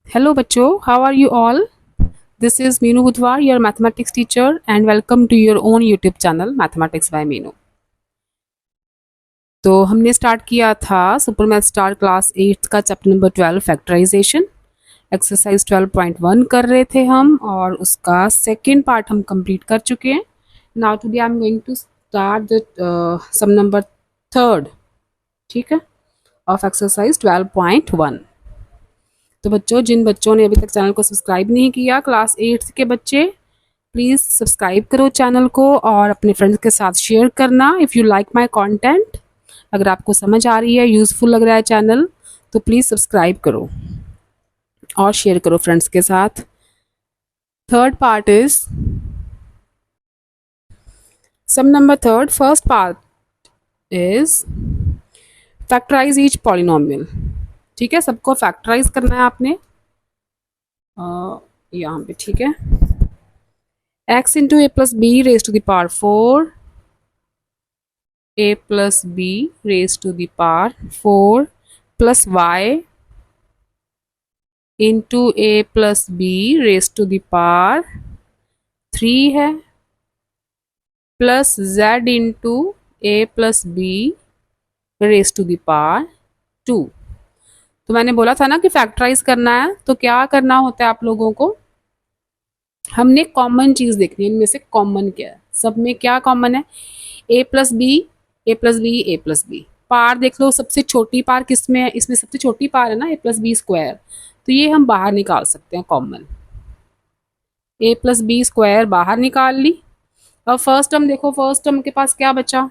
Hello बच्चों, how are you all? This is Meenu Budwar, your mathematics teacher, and welcome to your own YouTube channel Mathematics by Meenu. तो हमने start किया था super math star class 8 का chapter number 12 factorisation exercise 12.1 कर रहे थे हम और उसका सेकेंड पार्ट हम कंप्लीट कर चुके हैं. Now today I am going to start the sum number third, ठीक है, ऑफ एक्सरसाइज 12.1. तो बच्चों, जिन बच्चों ने अभी तक चैनल को सब्सक्राइब नहीं किया, क्लास 8 के बच्चे, प्लीज़ सब्सक्राइब करो चैनल को और अपने फ्रेंड्स के साथ शेयर करना if you like my content. अगर आपको समझ आ रही है, यूज़फुल लग रहा है चैनल, तो प्लीज़ सब्सक्राइब करो और शेयर करो फ्रेंड्स के साथ. Third part is sum number third. First part is factorize each polynomial. ठीक है, सबको फैक्टराइज करना है आपने यहाँ पे. ठीक है, x into a plus b raise to the power 4, a plus b raised to the power 4 plus y into a plus b raised to the power 3 है, plus z into a plus b raised to the power 2. तो मैंने बोला था ना कि factorise करना है, तो क्या करना होता है आप लोगों को, हमने कॉमन चीज देखनी है. इनमें से कॉमन क्या है, सब में क्या कॉमन है, ए प्लस बी, ए प्लस बी, ए प्लस बी. पार देख लो, सबसे छोटी पार किस में है, इसमें सबसे छोटी पार है ना ए प्लस बी स्क्वायर, तो ये हम बाहर निकाल सकते हैं कॉमन. ए प्लस बी स्क्वायर बाहर निकाल ली. अब फर्स्ट टर्म देखो, फर्स्ट टर्म के पास क्या बचा,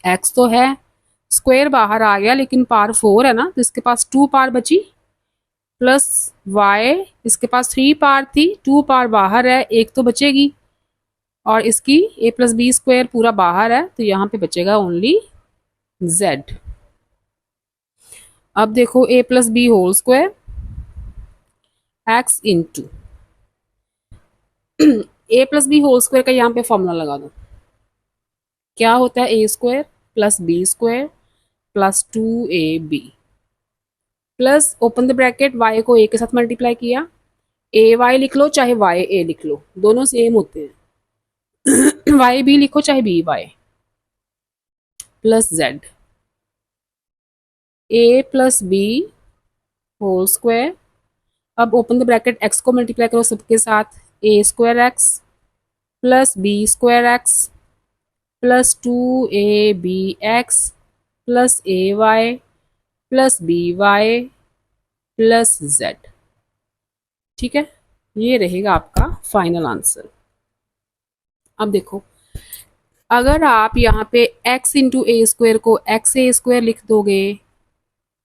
एक्स तो है, स्क्वायर बाहर आ गया, लेकिन पार 4 है ना, तो इसके पास 2 पार बची, प्लस वाई, इसके पास 3 पार थी, 2 पार बाहर है, एक तो बचेगी, और इसकी ए प्लस बी स्क्वायर पूरा बाहर है, तो यहाँ पे बचेगा ओनली z. अब देखो a plus b whole square x into a plus b whole square का यहाँ पे फॉर्मूला लगा दो. क्या होता है, a square plus b square plus 2ab plus open the bracket, y को a के साथ मल्टीप्लाई किया, ए वाई लिख लो चाहे वाई ए लिख लो, दोनों सेम होते हैं. वाई बी लिखो चाहे b y, plus z a plus b whole square. अब ओपन द ब्रैकेट, x को मल्टीप्लाई करो सबके साथ, a square x plus b square x plus 2ab x plus a y plus b y plus z. ठीक है, ये रहेगा आपका फाइनल आंसर. अब देखो, अगर आप यहाँ पे x इंटू ए स्क्वायर को एक्स ए स्क्वायर लिख दोगे,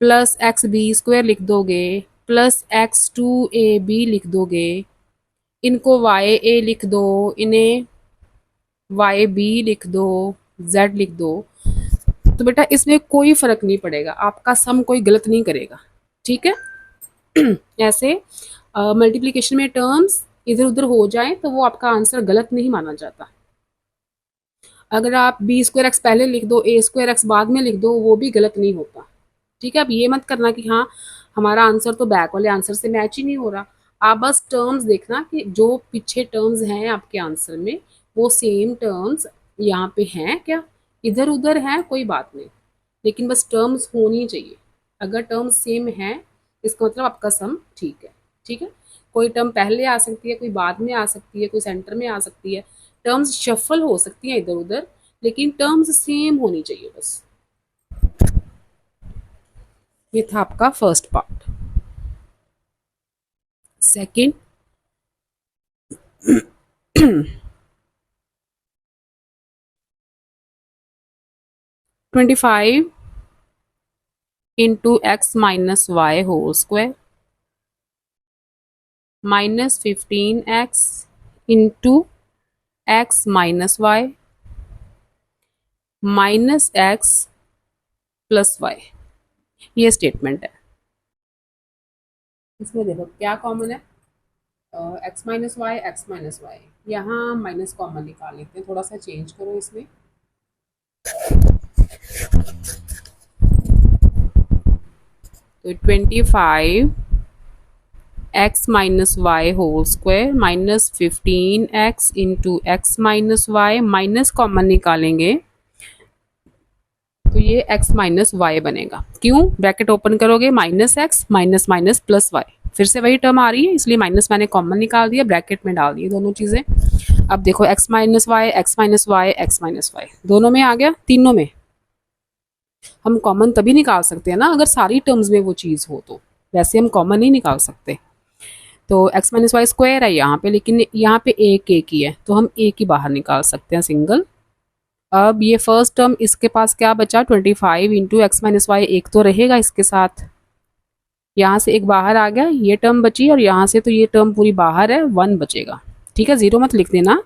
प्लस एक्स बी स्क्वायर लिख दोगे, प्लस एक्स 2ab लिख दोगे, इनको वाई ए लिख दो, इन्हें वाई बी लिख दो, z लिख दो, तो बेटा इसमें कोई फर्क नहीं पड़ेगा, आपका सम कोई गलत नहीं करेगा. ठीक है. ऐसे मल्टीप्लिकेशन में टर्म्स इधर उधर हो जाए तो वो आपका आंसर गलत नहीं माना जाता. अगर आप बी स्क्वायर एक्स पहले लिख दो, ए स्क्वायर एक्स बाद में लिख दो, वो भी गलत नहीं होता. ठीक है, अब ये मत करना कि हाँ हमारा आंसर तो बैक वाले आंसर से मैच ही नहीं हो रहा. आप बस टर्म्स देखना कि जो पीछे टर्म्स हैं आपके आंसर में, वो सेम टर्म्स यहाँ पे हैं क्या, इधर उधर हैं कोई बात नहीं, लेकिन बस टर्म्स होनी चाहिए. अगर टर्म्स सेम हैं, इसका मतलब आपका सम ठीक है. ठीक है, कोई टर्म पहले आ सकती है, कोई बाद में आ सकती है, कोई सेंटर में आ सकती है, टर्म्स शफल हो सकती हैं इधर उधर, लेकिन टर्म्स सेम होनी चाहिए बस. ये था आपका first part. Second, 25 into x minus y whole square minus 15x into x minus y minus x plus y. ये स्टेटमेंट है. इसमें देखो क्या कॉमन है, x minus y, x minus y, यहाँ माइनस कॉमन निकाल लेते हैं, थोड़ा सा चेंज करो इसमें. तो 25 x minus y whole square minus 15x into x minus y, minus common निकालेंगे तो ये x माइनस वाई बनेगा। क्यों? ब्रैकेट ओपन करोगे minus x minus minus plus y, फिर से वही टर्म आ रही है इसलिए माइनस मैंने कॉमन निकाल दिया, ब्रैकेट में डाल दिए दोनों चीजें। अब देखो x minus y x minus y x minus y दोनों में आ गया, तीनों में। हम कॉमन तभी निकाल सकते हैं ना अगर सारी टर्म्स में वो चीज़ हो, तो वैसे हम कॉमन नहीं निकाल सकते। तो x माइनस वाई स्क्वायर है यहाँ पे, लेकिन यहाँ पे एक ही है तो हम एक ही बाहर निकाल सकते हैं सिंगल। अब ये फर्स्ट टर्म इसके पास क्या बचा, 25 इंटू एक्स माइनस वाई, एक तो रहेगा इसके साथ, यहाँ से एक बाहर आ गया, ये टर्म बची, और यहाँ से तो ये टर्म पूरी बाहर है, 1 बचेगा। ठीक है, जीरो मत लिख देना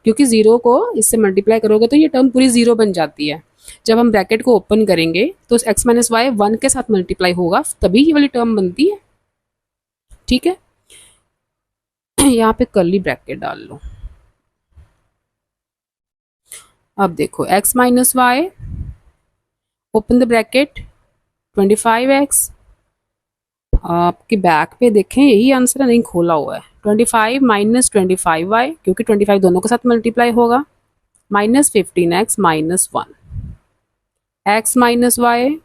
क्योंकि जीरो को इससे मल्टीप्लाई करोगे तो ये टर्म पूरी जीरो बन जाती है। जब हम ब्रैकेट को ओपन करेंगे तो एक्स माइनस वाई 1 के साथ मल्टीप्लाई होगा तभी ये वाली टर्म बनती है। ठीक है, यहाँ पे कर्ली ब्रैकेट डाल लो। अब देखो x minus y open the bracket 25x, आपके बैक पे देखें यही आंसर है, नहीं खोला हुआ है। 25 माइनस 25y क्योंकि 25 दोनों के साथ मल्टीप्लाई होगा, minus 15x minus 1, x minus y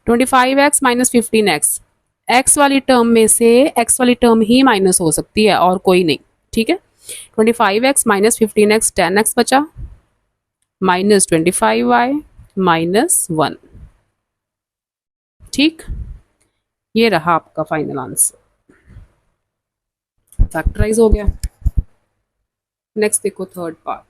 25x minus 15x, x वाली टर्म में से x वाली टर्म ही माइनस हो सकती है और कोई नहीं। ठीक है, 25x माइनस 15x 10x बचा, माइनस 25y माइनस 1। ठीक, ये रहा आपका फाइनल आंसर, फैक्टराइज हो गया। नेक्स्ट देखो third part.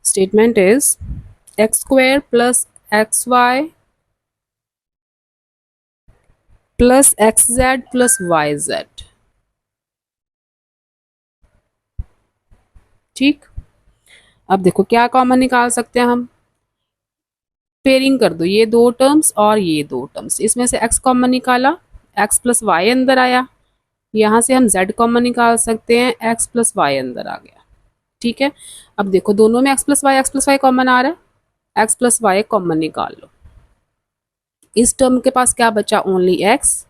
Statement is x square plus x y plus x z plus y z. ठीक, अब देखो क्या कॉमन निकाल सकते हैं हम, पेयरिंग कर दो ये दो टर्म्स और ये दो टर्म्स, इसमें से x कॉमन निकाला, x प्लस वाई अंदर आया, यहाँ से हम z कॉमन निकाल सकते हैं, x प्लस वाई अंदर आ गया। ठीक है, अब देखो दोनों में x प्लस वाई कॉमन आ रहा है, x प्लस वाई कॉमन निकाल लो। इस टर्म के पास क्या बचा, ओनली x,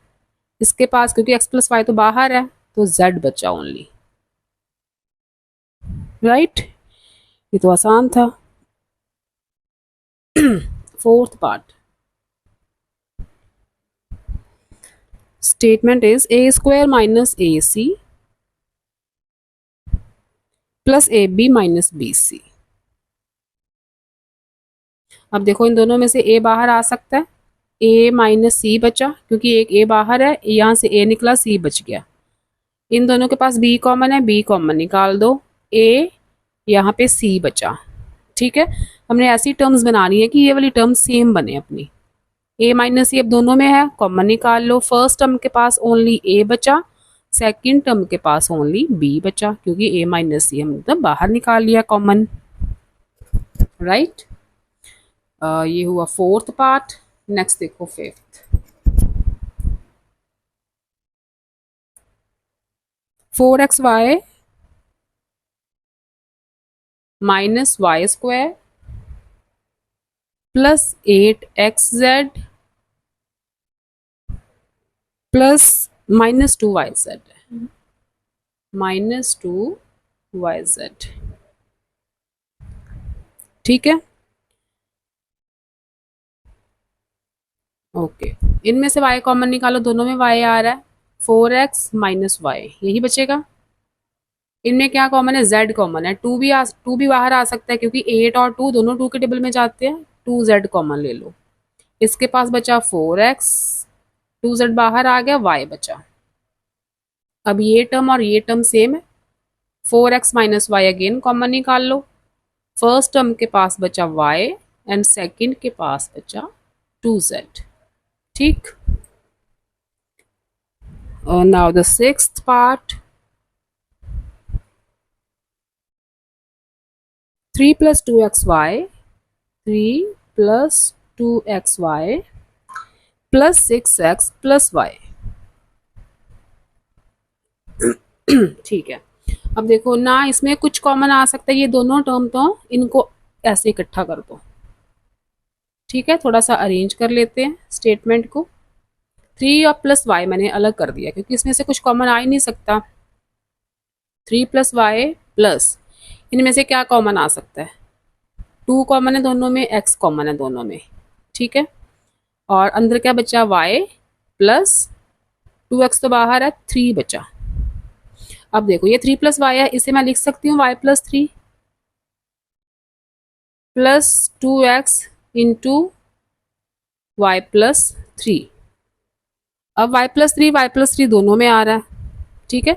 इसके पास क्योंकि x प्लस वाई तो बाहर है तो z बचा ओनली। राइट, ये तो आसान था। Fourth part, statement is a square minus a c plus a b minus b c. अब देखो इन दोनों में से a बाहर आ सकता है, a माइनस सी बचा क्योंकि एक a बाहर है, यहाँ से a निकला, c बच गया। इन दोनों के पास b कॉमन है, b कॉमन निकाल दो, a यहाँ पे c बचा। ठीक है, हमने ऐसी टर्म्स बनानी है कि ये वाली टर्म सेम बने अपनी। a माइनस सी अब दोनों में है, कॉमन निकाल लो। फर्स्ट टर्म के पास ओनली a बचा, सेकेंड टर्म के पास ओनली b बचा क्योंकि a माइनस सी हमने तो बाहर निकाल लिया कॉमन। राइट, ये हुआ फोर्थ पार्ट। नेक्स्ट देखो fifth. 4xy minus y square plus 8xz plus minus 2yz, minus 2yz। ठीक है, ओके, इनमें से y कॉमन निकालो, दोनों में y आ रहा है, 4x माइनस वाई यही बचेगा। इनमें क्या कॉमन है, z कॉमन है, 2 भी बाहर आ सकता है क्योंकि 8 और 2 दोनों 2 के टेबल में जाते हैं, 2z कॉमन ले लो। इसके पास बचा 4x, 2z बाहर आ गया, y बचा। अब ये टर्म और ये टर्म सेम है, 4x minus Y again common निकाल लो। फर्स्ट टर्म के पास बचा y एंड सेकंड के पास बचा 2z। ठीक, और now the sixth part, 3 plus 2xy, 3 plus 2xy plus 6x plus y. ठीक है, अब देखो ना इसमें कुछ कॉमन आ सकता है, ये दोनों टर्म तो इनको ऐसे इकट्ठा कर दो। ठीक है, थोड़ा सा अरेंज कर लेते हैं स्टेटमेंट को। 3 और प्लस वाई मैंने अलग कर दिया क्योंकि इसमें से कुछ कॉमन आ ही नहीं सकता। 3 प्लस वाई प्लस, इनमें से क्या कॉमन आ सकता है? 2 कॉमन है दोनों में, x कॉमन है दोनों में, ठीक है। और अंदर क्या बचा? y प्लस 2x तो बाहर है, 3 बचा। अब देखो ये 3 प्लस वाई है, इसे मैं लिख सकती हूँ y plus 3 plus 2x into y plus 3। अब y प्लस 3 y प्लस 3 दोनों में आ रहा है, ठीक है।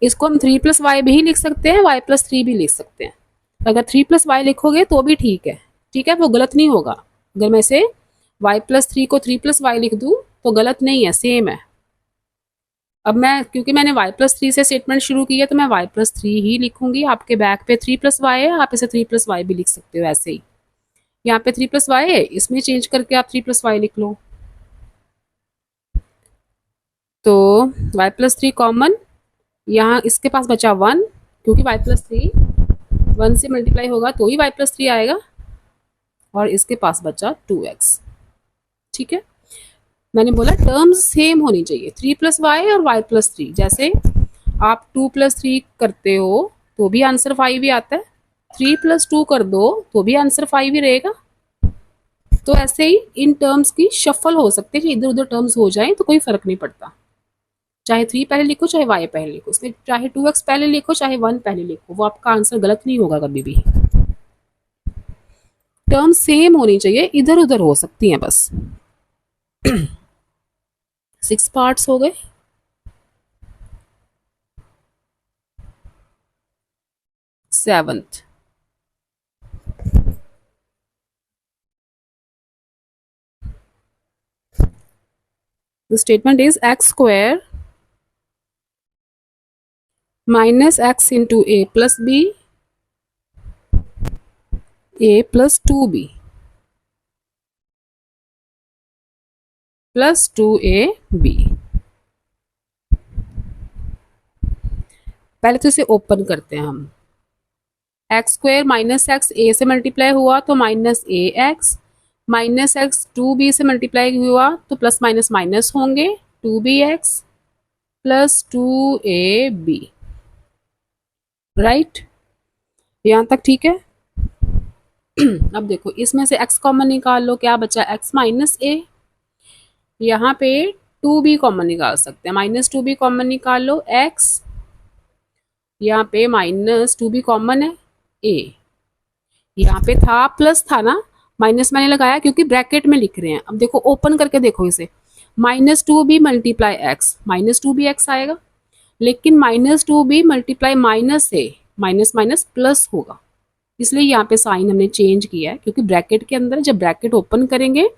इसको हम 3 प्लस वाई भी लिख सकते हैं, y प्लस 3 भी लिख सकते हैं। अगर 3 प्लस वाई लिखोगे तो भी ठीक है, ठीक है, वो गलत नहीं होगा। अगर मैं इसे y प्लस 3 को 3 प्लस वाई लिख दूँ तो गलत नहीं है, सेम है। अब मैं, क्योंकि मैंने y प्लस 3 से स्टेटमेंट शुरू की है तो मैं y प्लस 3 ही लिखूंगी। आपके बैक पे 3 प्लस वाई है, आप इसे 3 प्लस वाई भी लिख सकते हो ऐसे ही। यहाँ पे 3 प्लस वाई है, इसमें चेंज करके आप 3 प्लस वाई लिख लो। तो y प्लस 3 कॉमन, यहाँ इसके पास बचा 1, क्योंकि y प्लस 3 1 से मल्टीप्लाई होगा तो ही y प्लस 3 आएगा। और इसके पास बचा 2x, ठीक है। मैंने बोला टर्म्स सेम होनी चाहिए, 3 प्लस वाई और y प्लस 3। जैसे आप 2 प्लस 3 करते हो तो भी आंसर 5 ही आता है, 3 प्लस 2 कर दो तो भी आंसर 5 ही रहेगा। तो ऐसे ही इन टर्म्स की शफल हो सकते हैं, इधर उधर टर्म्स हो जाए तो कोई फर्क नहीं पड़ता। चाहे 3 पहले लिखो चाहे y पहले लिखो, उसमें चाहे 2x पहले लिखो चाहे 1 पहले लिखो, वो आपका आंसर गलत नहीं होगा कभी भी। टर्म सेम होनी चाहिए, इधर उधर हो सकती हैं बस। 6 पार्ट्स हो गए। Seventh, the statement is x square minus x into a plus b, a plus 2b plus 2ab। पहले तो इसे ओपन करते हैं हम। एक्स स्क्वायर माइनस एक्स ए से मल्टीप्लाई हुआ तो माइनस ए एक्स, माइनस एक्स 2b से मल्टीप्लाई हुआ तो प्लस माइनस माइनस होंगे, 2bx प्लस 2ab। राइट, यहाँ तक ठीक है। अब देखो इसमें से x कॉमन निकाल लो, क्या बचा? x माइनस ए। यहाँ पे 2b कॉमन निकाल सकते हैं, माइनस 2b कॉमन निकाल लो, x यहाँ पे माइनस 2b कॉमन है, a यहाँ पे था प्लस था ना, माइनस मैंने लगाया क्योंकि ब्रैकेट में लिख रहे हैं। अब देखो ओपन करके देखो इसे, minus 2b multiply x, minus 2b x आएगा। लेकिन माइनस 2b मल्टीप्लाई माइनस ए, माइनस माइनस प्लस होगा, इसलिए यहाँ पे साइन हमने चेंज किया है। क्योंकि ब्रैकेट के अंदर जब ब्रैकेट ओपन करेंगे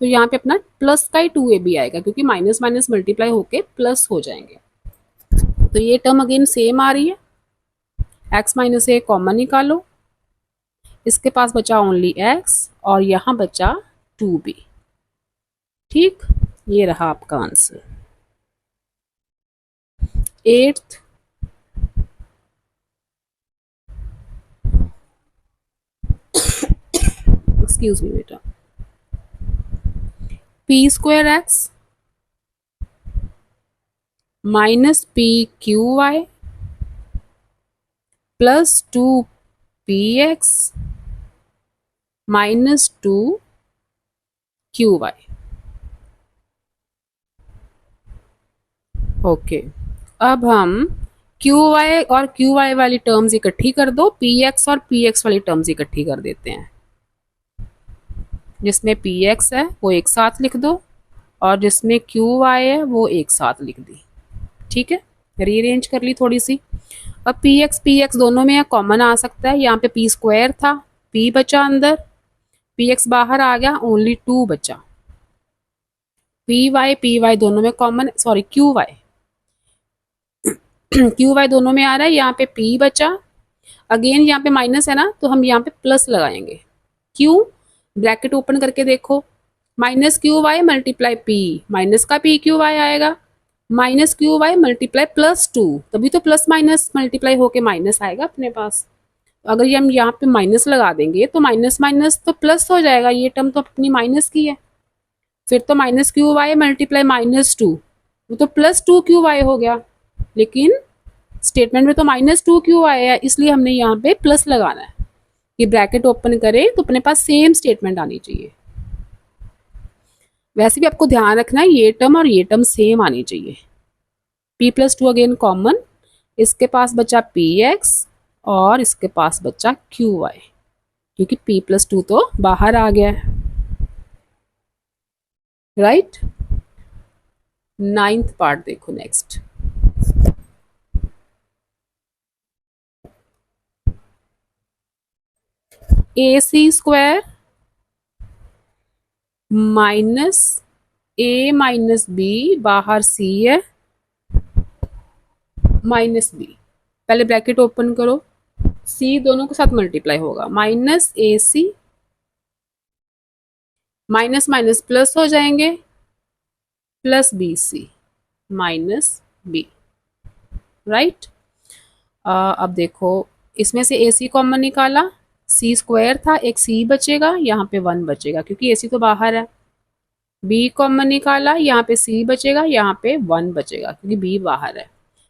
तो यहाँ पे अपना प्लस का ही 2ab आएगा, क्योंकि माइनस माइनस मल्टीप्लाई होके प्लस हो जाएंगे। तो ये टर्म अगेन सेम आ रही है। x माइनस ए कॉमन निकालो, इसके पास बचा ओनली x और यहाँ बचा 2b। ठीक, ये रहा आपका आंसर। 8th, एक्सक्यूज मी बेटा, p square x minus p q y plus 2px minus 2qy। Okay, अब हम qy और qy वाली टर्म्स इकट्ठी कर दो, px और px वाली टर्म्स इकट्ठी कर देते हैं। जिसमें px है वो एक साथ लिख दो और जिसमें qy है वो एक साथ लिख दी। ठीक है, रीअरेंज कर ली थोड़ी सी। अब px दोनों में कॉमन आ सकता है, यहाँ पे p स्क्वायर था, p बचा अंदर, px बाहर आ गया, ओनली 2 बचा। py दोनों में कॉमन, सॉरी qy qy दोनों में आ रहा है, यहाँ पे p बचा। अगेन यहाँ पे माइनस है ना, तो हम यहाँ पे प्लस लगाएंगे। क्यों? ब्रैकेट ओपन करके देखो, minus q y multiply p, minus का पी क्यू वाई आएगा, minus q y multiply plus 2, तभी तो प्लस माइनस मल्टीप्लाई होके माइनस आएगा अपने पास। अगर ये हम यहाँ पे माइनस लगा देंगे तो माइनस माइनस तो प्लस हो जाएगा, ये टर्म तो अपनी माइनस की है, फिर तो माइनस क्यू वाई मल्टीप्लाई -2, वो तो +2 क्यू वाई हो गया, लेकिन स्टेटमेंट में तो -2 क्यू वाई है, इसलिए हमने यहाँ पे प्लस लगाना है। ये ब्रैकेट ओपन करें तो अपने पास सेम स्टेटमेंट आनी चाहिए। वैसे भी आपको ध्यान रखना है ये टर्म और ये टर्म सेम आनी चाहिए। p+2 अगेन कॉमन, इसके पास बचा px और इसके पास बचा qy, क्योंकि p+2 तो बाहर आ गया है, राइट। 9th पार्ट देखो नेक्स्ट। AC² माइनस A-B, बाहर C है, -B, पहले ब्रैकेट ओपन करो, C दोनों के साथ मल्टीप्लाई होगा, -AC, माइनस माइनस प्लस हो जाएंगे, +BC -B, राइट। अब देखो इसमें से AC कॉमन निकाला, C² था, एक C बचेगा, यहाँ पे 1 बचेगा क्योंकि AC तो बाहर है। B कॉमन निकाला, यहाँ पे C बचेगा, यहाँ पे 1 बचेगा क्योंकि B बाहर है।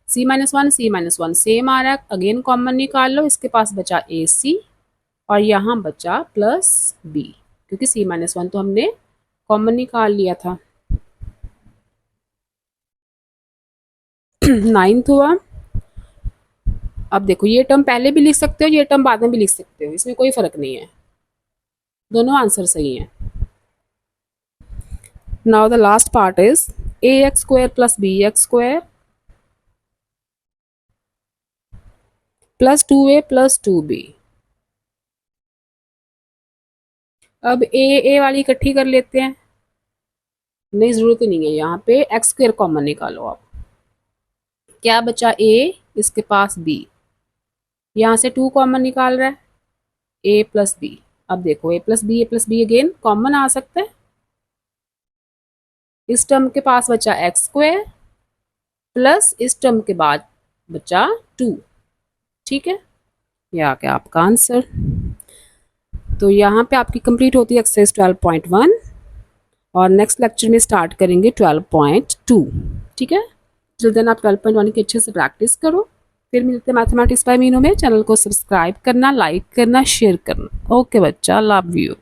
C-1 C-1 सेम आ रहा है, अगेन कॉमन निकाल लो, इसके पास बचा AC और यहाँ बचा +B, क्योंकि C-1 तो हमने कॉमन निकाल लिया था। 9th हुआ। अब देखो ये टर्म पहले भी लिख सकते हो, ये टर्म बाद में भी लिख सकते हो, इसमें कोई फर्क नहीं है, दोनों आंसर सही हैं। Now the last part is ax² + bx² + 2a + 2b। अब a वाली इकट्ठी कर लेते हैं, नहीं जरूरत ही नहीं है, यहाँ पे x² कॉमन निकालो आप, क्या बचा a, इसके पास b, यहाँ से 2 कॉमन निकाल रहा है, a + b। अब देखो a + b अगेन कॉमन आ सकता है, इस टर्म के पास बचा x² प्लस इस टर्म के बाद बचा 2, ठीक है, ये आ गया आपका आंसर। तो यहाँ पे आपकी कंप्लीट होती है एक्सरसाइज 12.1 और नेक्स्ट लेक्चर में स्टार्ट करेंगे 12.2, ठीक है। टिल देन आप 12.1 की अच्छे से प्रैक्टिस करो, फिर मिलते हैं मैथमेटिक्स बाय मीनू में। चैनल को सब्सक्राइब करना, लाइक करना, शेयर करना। ओके बच्चा, लव यू।